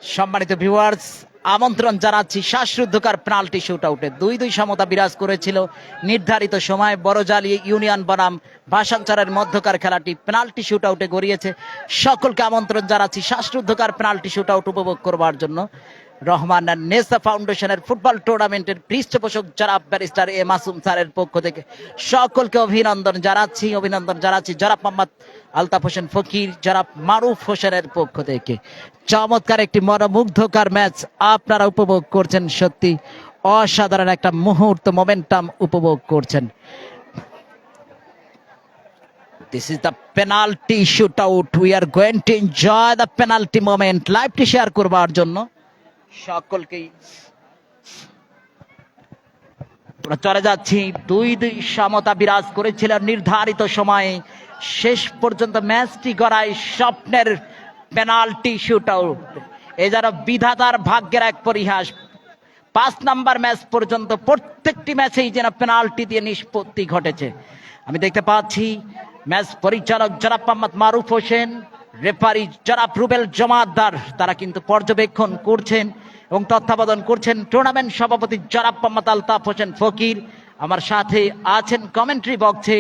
সম্মানিত ভিউয়ার্স, আমন্ত্রণ জানাচ্ছি শ্বাসরুদ্ধকার পেনাল্টি শুট আউটে 2-2 সমতা বিরাজ করেছিল নির্ধারিত সময়। বড়জালি ইউনিয়ন বনাম ভাষাঞ্চারের মধ্যকার খেলাটি পেনাল্টি শুট আউটে গড়িয়েছে। সকলকে আমন্ত্রণ জানাচ্ছি শ্বাসরুদ্ধকার পেনাল্টি শুট আউট উপভোগ করবার জন্য। রহমান নেসা ফাউন্ডেশনের ফুটবল টুর্নামেন্টের পৃষ্ঠপোষক জনাব ব্যারিস্টার এ মাসুম স্যারের পক্ষ থেকে সকলকে অভিনন্দন জানাচ্ছি জনাব মোহাম্মদ আলতাফ হোসেন ফকির, জনাব মারুফ হোসেনের পক্ষ থেকে। চমৎকার একটি মনোমুগ্ধকর ম্যাচ আপনারা উপভোগ করছেন। সত্যি অসাধারণ একটা মুহূর্ত, মোমেন্টাম উপভোগ করছেন। This is the penalty shootout. We are going to enjoy the penalty moment. লাইভটি শেয়ার করবার জন্য সকলকেই চলে যাচ্ছি। 2-2 সমতা বিরাজ করেছিল নির্ধারিত সময়ে। শেষ পর্যন্ত ম্যাচটি গড়ায় স্বপ্নের পেনাল্টি শুটআউট। এ যেন বিধাতার ভাগ্যের এক পরিহাস। 5 নাম্বার ম্যাচ পর্যন্ত প্রত্যেকটি ম্যাচেই যেন পেনাল্টি দিয়ে নিষ্পত্তি ঘটেছে। আমি দেখতে পাচ্ছি ম্যাচ পরিচালক জনাব মোহাম্মদ মারুফ হোসেন, রেফারি জনাব রুবেল জমাদ্দার, তারা কিন্তু পর্যবেক্ষণ করছেন এবং তত্ত্বাবধান করছেন। টুর্নামেন্ট সভাপতি জনাব মোহাম্মদ আলতাফ হোসেন ফকির আমার সাথে আছেন। কমেন্ট্রি বক্সে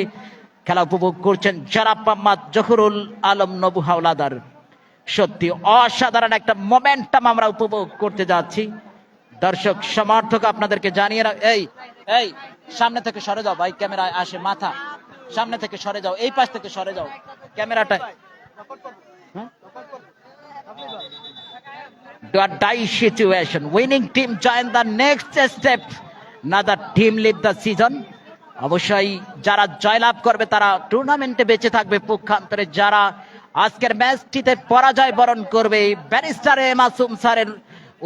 খেলা উপভোগ করছেন জনাব মোহাম্মদ জহুরুল আলম নবু হাওলাদার। সত্যি অসাধারণ একটা মোমেন্টাম আমরা উপভোগ করতে যাচ্ছি। দর্শক সমর্থক আপনাদেরকে জানিয়ে এই সামনে থেকে সরে যাও ভাই, ক্যামেরায় আসে মাথা, সামনে থেকে সরে যাও, এই পাশ থেকে সরে যাও ক্যামেরাটা। Die situation. Winning team join the next step. Another team lead the season. অবশ্যই যারা জয়লাভ করবে তারা টুর্নামেন্টে বেঁচে থাকবে। পক্ষান্তরে যারা আজকের ম্যাচটিতে পরাজয় বরণ করবে, ব্যারিস্টার এ মাসুম স্যারের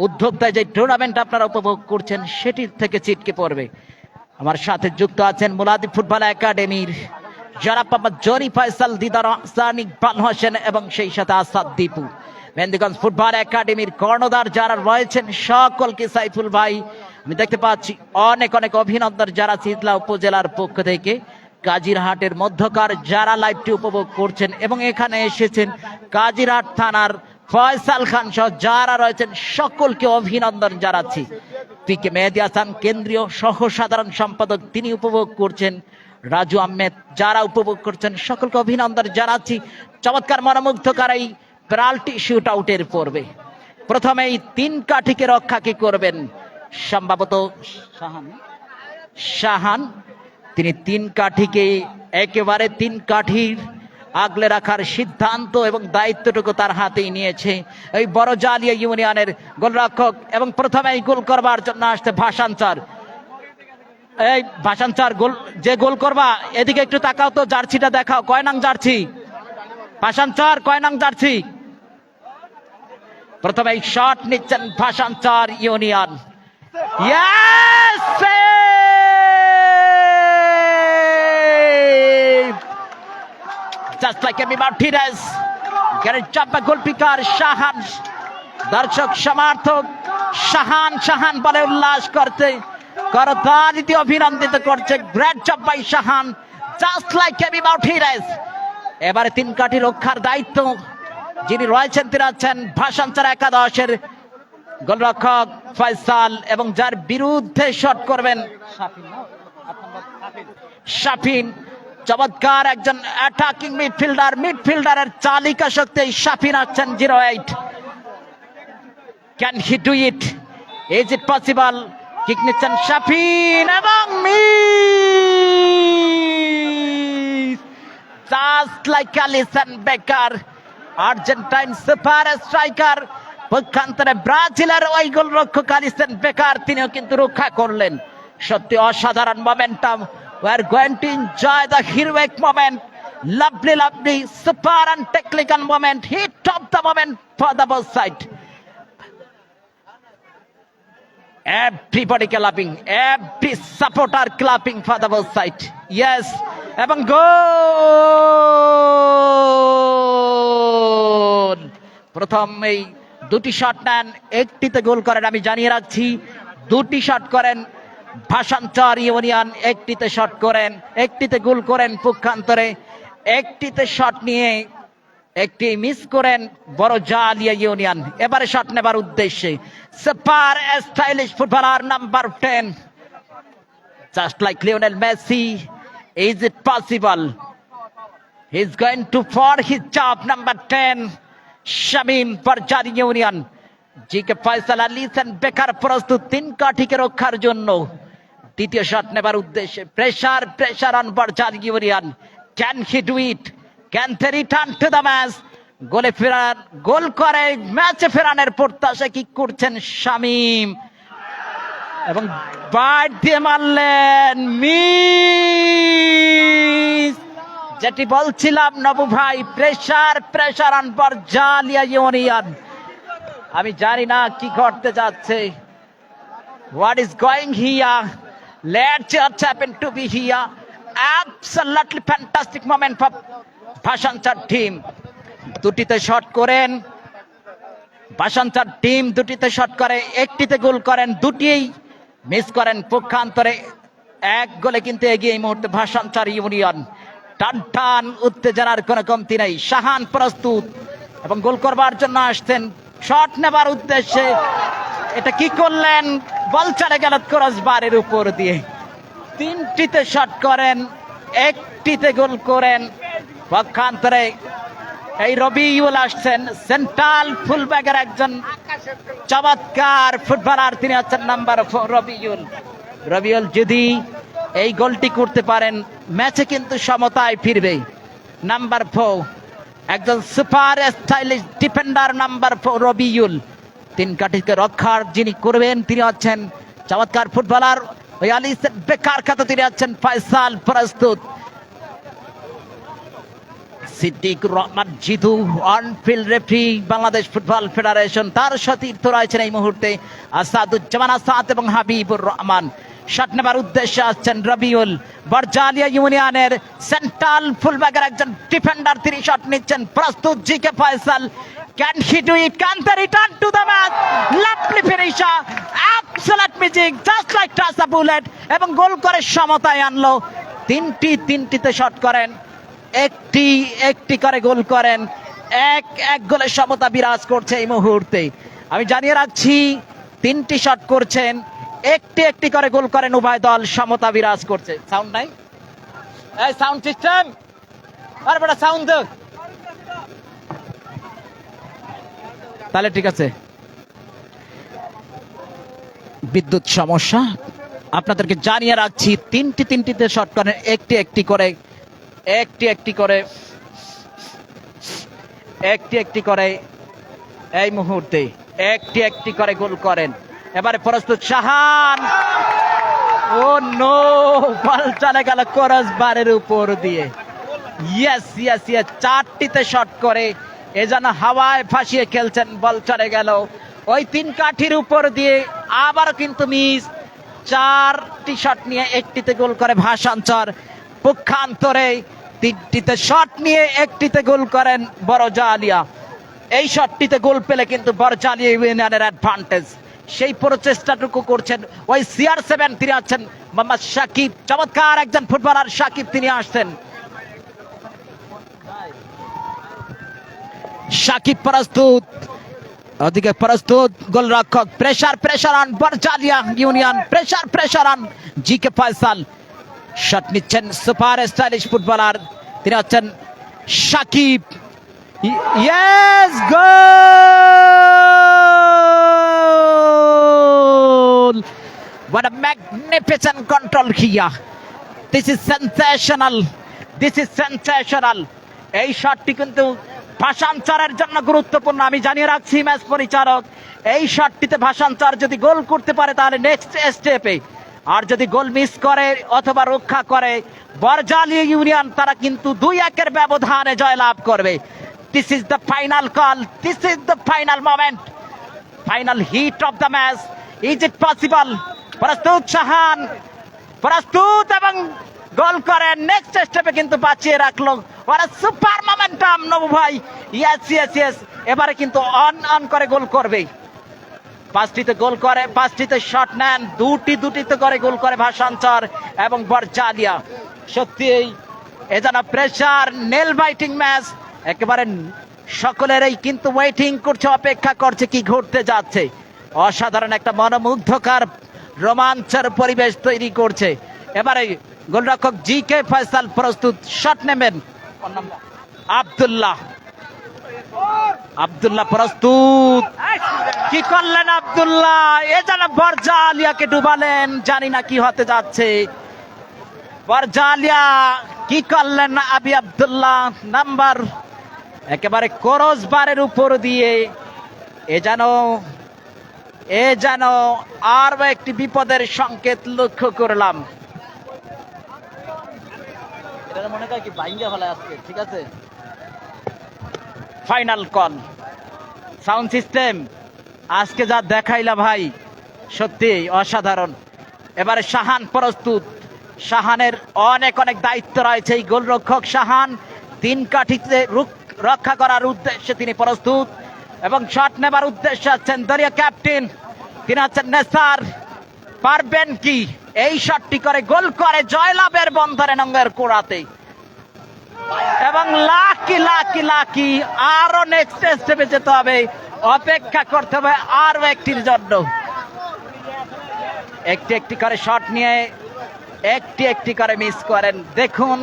উদ্যোক্তায় যে টুর্নামেন্ট আপনারা উপভোগ করছেন সেটির থেকে ছিটকে পড়বে। আমার সাথে যুক্ত আছেন মুলাদি ফুটবল একাডেমির জনাব মোহাম্মদ জনি ফয়সাল, দিদার আহসান, ইকবাল হোসেন এবং সেই সাথে আসাদ দীপু। মেহেন্দিগঞ্জ ফুটবল একাডেমির কর্ণধার যারা রয়েছেন সকলকে সাইফুল ভাই আমি দেখতে পাচ্ছি অনেক অনেক অভিনন্দন যারা শীতলা উপজেলার পক্ষ থেকে। কাজিরহাটের মধ্যকার যারা লাইভটি উপভোগ করছেন এবং এখানে এসেছেন কাজিরহাট থানার ফয়সাল খান সহ যারা রয়েছেন সকলকে অভিনন্দন জানাচ্ছি। পিকে মেহেদি হাসান কেন্দ্রীয় সহ সাধারণ সম্পাদক, তিনি উপভোগ করছেন। রাজু আহমেদ, যারা উপভোগ করছেন সকলকে অভিনন্দন জানাচ্ছি। চমৎকার মনোমুগ্ধকর এই পেনাল্টি শুট আউটের পর্বে প্রথমেই 3 কাঠিকে রক্ষা কি করবেন? সম্ভবত শাহান, তিনি 3 কাঠিকে একেবারে 3 কাঠির আগলে রাখার সিদ্ধান্ত এবং দায়িত্বটুকু তার হাতেই নিয়েছে এই বড়জালিয়া ইউনিয়নের গোলরক্ষক। এবং প্রথমেই গোল করবার জন্য আসছে ভাষাঞ্চার। এই ভাষাঞ্চার যে গোল করবা এদিকে একটু তাকাও তো, জার্সিটা দেখাও, কয় নং জার্সি? ভাষাঞ্চার কয় নং জার্সি? প্রথমেই শট নিচ্ছেন Bhasanchar union. Just like Emi Martinez, getting jump by goalkeeper Shahan. দর্শক সমর্থক শাহান বলে উল্লাস করতে করতালিতে অভিনন্দিত করছে। Great job by Shahan, just like Emi Martinez। এবারে 3 কাঠি রক্ষার দায়িত্ব যিনি রয়েছেন তিনি আছেন ভাষাঞ্চার একাদশের গোলরক্ষক ফয়সাল এবং যার বিরুদ্ধে শট করবেন শাফিন। চমৎকার একজন অ্যাটাকিং মিডফিল্ডারের চালিকা শক্তি শাফিন আছেন 08। Can he do it? Is it possible? Kick নিচ্ছেন শাফিন এবং just like Alisson Becker, Argentine super striker. পক্ষান্তরে ব্রাজিলের ওই গোলরক্ষক অ্যালিসন বেকার, তিনিও কিন্তু রক্ষা করলেন। সত্যি অসাধারণ momentum. We are going to enjoy the heroic moment. Lovely, super and technical moment. Hit of the moment for the both side. Everybody clapping, every supporter clapping for the both side. Yes, এবং গোল। প্রথম এই 2টি shot নেন, একটিতে গোল করেন। আমি জানিয়ে রাখছি 2টি শট করেন ভাষাঞ্চার ইউনিয়ন, একটিতে শট করেন, একটিতে গোল করেন পক্ষান্তরে। একটিতে শট নিয়ে একটি মিস করেন বড়জালিয়া ইউনিয়ন। এবারে শট নেবার উদ্দেশ্যে super stylish footballer number 10, just like Lionel Messi. Is it possible? He's going to for his job, number 10, Shamim Barajalia union. GK Faisal Alishan বেকার প্রস্তুত 3 কাঠিকে রক্ষার জন্য। দ্বিতীয় শট নেবার উদ্দেশ্যে pressure on Barajalia union. Can he do it? Can they return to the match? Goal করে ম্যাচে ফেরানোর প্রত্যাশা কি করছেন শামীম, এবং বাইট দিয়ে মারলেন, মিস। যেটি বলছিলাম নবু ভাই, প্রেসার অন বড়জালিয়া ইউনিয়ন। আমি জানি না কি ঘটতে যাচ্ছে। What is going here? Let's just happen to be here. Absolutely fantastic moment for Bhasanchar team. দুটিতে শট করেন ভাসানচার টিম, দুটিতে শট করে, একটিতে গোল করেন, দুটিই মিস করেন। পক্ষান্তরে 1 গোলে কিন্তু এগিয়ে এই মুহূর্তে ভাসানচার ইউনিয়ন। টান উত্তেজনার কোনো কমতি নেই। শাহান প্রস্তুত এবং গোল করবার জন্য আসছেন, শট নেবার উদ্দেশ্যে। এটা কি করলেন? বল চলে গেল ক্রস বারের উপর দিয়ে। 3টিতে শট করেন, 1টিতে গোল করেন। পক্ষান্তরে এই রবিউল আসছেন, সেন্ট্রাল ফুলব্যাগের একজন চমৎকার ফুটবলার, তিনি হচ্ছেন নাম্বার 4 রবিউল। যদি এই গোলটি করতে পারেন, ম্যাচে কিন্তু সমতায় ফিরবে। নাম্বার 4 একজন super stylish defender, number 4 Rabiul. 3 কাঠিকে রক্ষার যিনি করবেন, তিনি হচ্ছেন চমৎকার ফুটবলার ওই আলিসান বেকার খ্যাত, তিনি হচ্ছেন ফয়সাল প্রস্তুত। Siddiqur Rahman Jitu on field referee Bangladesh football federation, তার সতীর্থ রয়েছেন এই মুহূর্তে আসাদুজ্জামান আসাদ এবং হাবিবুর রহমান। শট নেবার উদ্দেশ্যে আসছেন রবিউল, বড়জালিয়া ইউনিয়নের সেন্ট্রাল ফুলব্যাগের একজন ডিফেন্ডার, তিনি শট নিচ্ছেন, প্রস্তুত GK Faisal. Can he do it? Can they return to the match? Lovely finisher, absolute magic, just like touch a bullet, এবং গোল করে সমতায় আনলো। 3টিতে শট করেন, একটি করে গোল করেন। এক গোলের সমতা বিরাজ করছে এই মুহূর্তে। আমি জানিয়ে রাখছি, 3টি শট করছেন, একটি করে গোল করেন উভয় দল, সমতা বিরাজ করছে। সাউন্ড নাই? এই সাউন্ড সিস্টেম, আর বড় সাউন্ড দাও তাহলে ঠিক আছে। বিদ্যুৎ সমস্যা, আপনাদেরকে জানিয়ে রাখছি, 3টিতে শট করেন, একটি করে এই মুহূর্তে একটি করে গোল করেন। এবারে প্রস্তুত শাহান, ও নো, বল চলে গেল ক্রস বারের উপর দিয়ে। ইয়েস, 4টিতে শট করে এ যেন হাওয়ায় ভাসিয়ে খেলছেন, বল চলে গেল ওই 3 কাঠির উপর দিয়ে। আবার কিন্তু মিস। 4টি শট নিয়ে 1টিতে গোল করে ভাসানচার। পক্ষান্তরে 3টিতে শট নিয়ে 1টিতে গোল করেন বড়জালিয়া। এই শটটিতে গোল পেলে কিন্তু বড়জালিয়া ইউনিয়নের অ্যাডভান্টেজ। সেই প্রচেষ্টাটুকু করছেন ওই CR7, তিনি আছেন মোহাম্মদ সাকিব, চমৎকার একজন ফুটবলার সাকিব, তিনি আসছেন। সাকিব প্রস্তুত, ওদিকে প্রস্তুত গোলরক্ষক। Pressure on Barajalia union, pressure on GK Faisal. Shot নিচ্ছেন সুপার স্টাইলিশ ফুটবলার, তিনি হচ্ছেন Sakib. Yes, goal! What a magnificent control here. This is sensational. এই শটটি কিন্তু ভাসানচারের জন্য গুরুত্বপূর্ণ। আমি জানিয়ে রাখছি ম্যাচ পরিচালক, এই শটটিতে ভাসানচার যদি গোল করতে পারে তাহলে নেক্সট স্টেপে, আর যদি গোল মিস করে অথবা রক্ষা করে বড়জালিয়া ইউনিয়ন, তারা কিন্তু 2-1 ব্যবধানে জয়লাভ করবে। This is the final call, this is the final moment, final heat of the match. Is it possible? প্রস্তুত শাহান, প্রস্তুত এবং গোল করে নেক্সট স্টেপে কিন্তু বাঁচিয়ে রাখলো। ওরা সুপার মোমেন্টাম নবু ভাই। ইয়েস, এবারে কিন্তু অন করে গোল করবে। 5টিতে গোল করে, 5টিতে শট নেন, দুটিতে করে গোল করে ভাসানচার এবং বড়জালিয়া। সত্যি এ যেন প্রেসার নেল বাইটিং ম্যাচ, একেবারে সকলেরই কিন্তু ওয়েটিং করছে, অপেক্ষা করছে কি ঘটতে যাচ্ছে। অসাধারণ একটা মনোমুগ্ধকর রোমাঞ্চের পরিবেশ তৈরি করছে। এবারে গোলরক্ষক জি কে ফয়সাল প্রস্তুত, শট নেবেন আব্দুল্লাহ। আব্দুল্লাহ প্রস্তুত, কি করলেন আব্দুল্লাহ, এ যেন বরজা আলিয়াকে ডুবালেন, জানি না কি হতে যাচ্ছে। বরজা আলিয়া কি করলেন আবি আব্দুল্লাহ, নাম্বার একেবারে ক্রস বারের উপর দিয়ে। এ যেন আরো একটি বিপদের সংকেত লক্ষ্য করলাম। এটা মনে হয় কি বাইঙ্গা ফেলা আজকে, ঠিক আছে। ফাইনাল কল, সাউন্ড সিস্টেম আজকে যা দেখাইলা ভাই, সত্যি অসাধারণ। এবারে শাহান প্রস্তুত, শাহানের অনেক অনেক দায়িত্ব রয়েছে। এই গোলরক্ষক শাহান 3 কাঠিতে রক্ষা করার উদ্দেশ্যে তিনি প্রস্তুত এবং শট নেবার উদ্দেশ্যে আছেন দলীয় ক্যাপ্টেন, তিনি আছেন নেসার। পারবেন কি এই শটটি করে গোল করে জয়লাভের বন্ধনে নঙ্গের কোড়াতে, এবং লাকি লাকি লাকি আরো নেক্সট স্টেপে যেতে হবে, অপেক্ষা করতে হবে আরো একটির জন্য। একটি একটি করে শট নিয়ে একটি একটি করে মিস করেন। দেখুন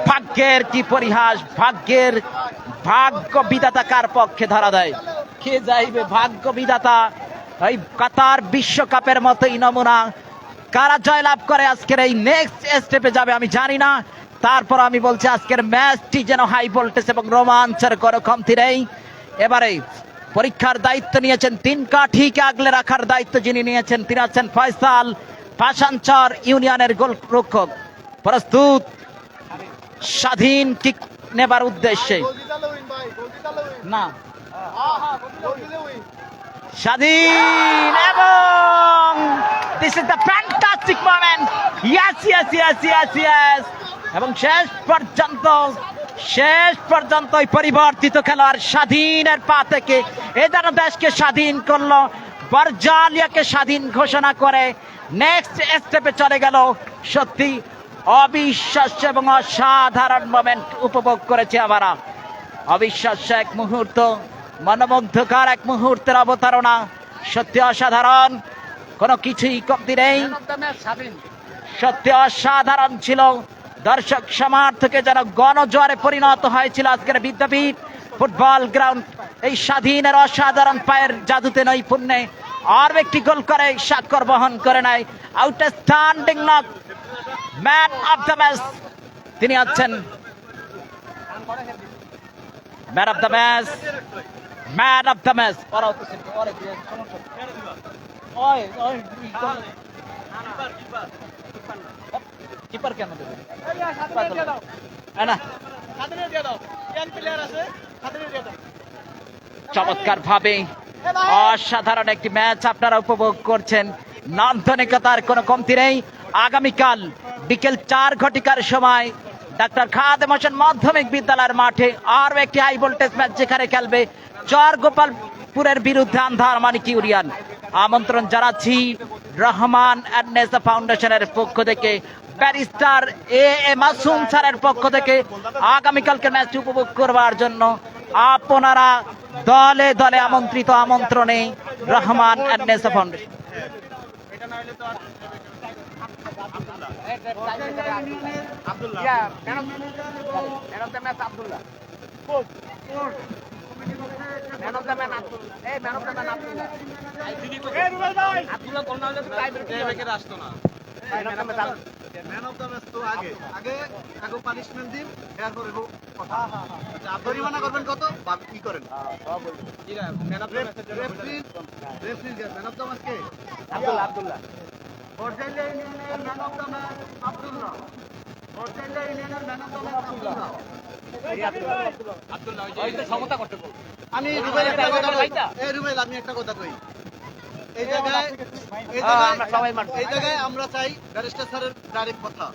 ভাগ্যের কি পরিহাস, ভাগ্য বিধাতা কার পক্ষে ধরা দেয়, কে যাইবে ভাগ্য বিধাতা। এই কাতার বিশ্বকাপের মতোই নমুনা, কারা জয়লাভ করে আজকের এই নেক্সট স্টেপে যাবে আমি জানি না। তারপর আমি বলছি আজকের ম্যাচটি যেন হাই ভোল্টেজ এবং রোমাঞ্চের কোনো কমতি নেই। এবারে পরীক্ষার দায়িত্ব নিয়েছেন, 3 কাঠিকে আগলে রাখার দায়িত্ব যিনি নিয়েছেন তিনি আছেন ফয়সাল, পাশানচর ইউনিয়নের গোলরক্ষক। প্রস্তুত, স্বাধীন কিক নেবার উদ্দেশ্যে, না স্বাধীন, এবং this is the fantastic moment, yes yes yes yes yes. এবং শেষ পর্যন্ত ওই পরিবর্তিত খেলোয়াড় স্বাধীনের পা থেকে এ যেন দেশকে স্বাধীন করলো, বরজা আলিয়াকে স্বাধীন ঘোষণা করে নেক্সট স্টেপে চলে গেল। সত্যি অবিশ্বাস্য এবং অসাধারণ মোমেন্ট উপভোগ করেছি আমরা। অবিশ্বাস্য এক মুহূর্ত, মনোমুগ্ধকর এক মুহূর্তের অবতারণা, সত্যি অসাধারণ, কোনো কিছুই কমতি নেই, সত্যি অসাধারণ ছিল। দর্শক সমর্থকে যেন গণজোয়ারে পরিণত হয়েছিল আজকের বিদ্যাপীঠ ফুটবল গ্রাউন্ড। এই স্বাধীনের অসাধারণ পায়ের জাদুতে নৈপুণ্যে আর একটি গোল করে স্বাক্ষর বহন করে নেয়। Outstanding knock, man of the match তিনি আছেন, man of the match, man of the match. Keeper কেন দেবে না, চমৎকার ভাবে অসাধারণ একটি ম্যাচ আপনারা উপভোগ করছেন। নান্দনিকতার কোনো কমতি নেই। আগামীকাল বিকেল 4 ঘটিকার সময় ডাক্তার খাদেম হোসেন মাধ্যমিক বিদ্যালয়ের মাঠে আরো একটি হাই ভোল্টেজ ম্যাচ, যেখানে খেলবে চর গোপালপুরের বিরুদ্ধে আন্ধার মানিক ইউনিয়ন। আমন্ত্রণ জানাচ্ছি রহমান অ্যান্ড নেসা ফাউন্ডেশনের পক্ষ থেকে, ব্যারিস্টার এ মাসুম স্যারের পক্ষ থেকে আগামীকালকে ম্যাচ উপভোগ করবার জন্য আপনারা দলে দলে আমন্ত্রিত। আমন্ত্রণে Rahman and Nessa foundation. Man of the match তো আগে পানিশমেন্ট দিন, এরপরে কথা জরিমানা করবেন কত বা কি করেন। ম্যান অফ দ্য ম্যাচ কে আব্দুল্লাহ, বরজাইলে ইউনিয়নের man of the match Abdullah, বরজাইলে ইউনিয়নের man of the match Abdullah. আমি রুবেল আমি একটা কথা কই, এই জায়গায় আমরা চাই ব্যারিস্টার স্যারের ডাইরেক্ট কথা।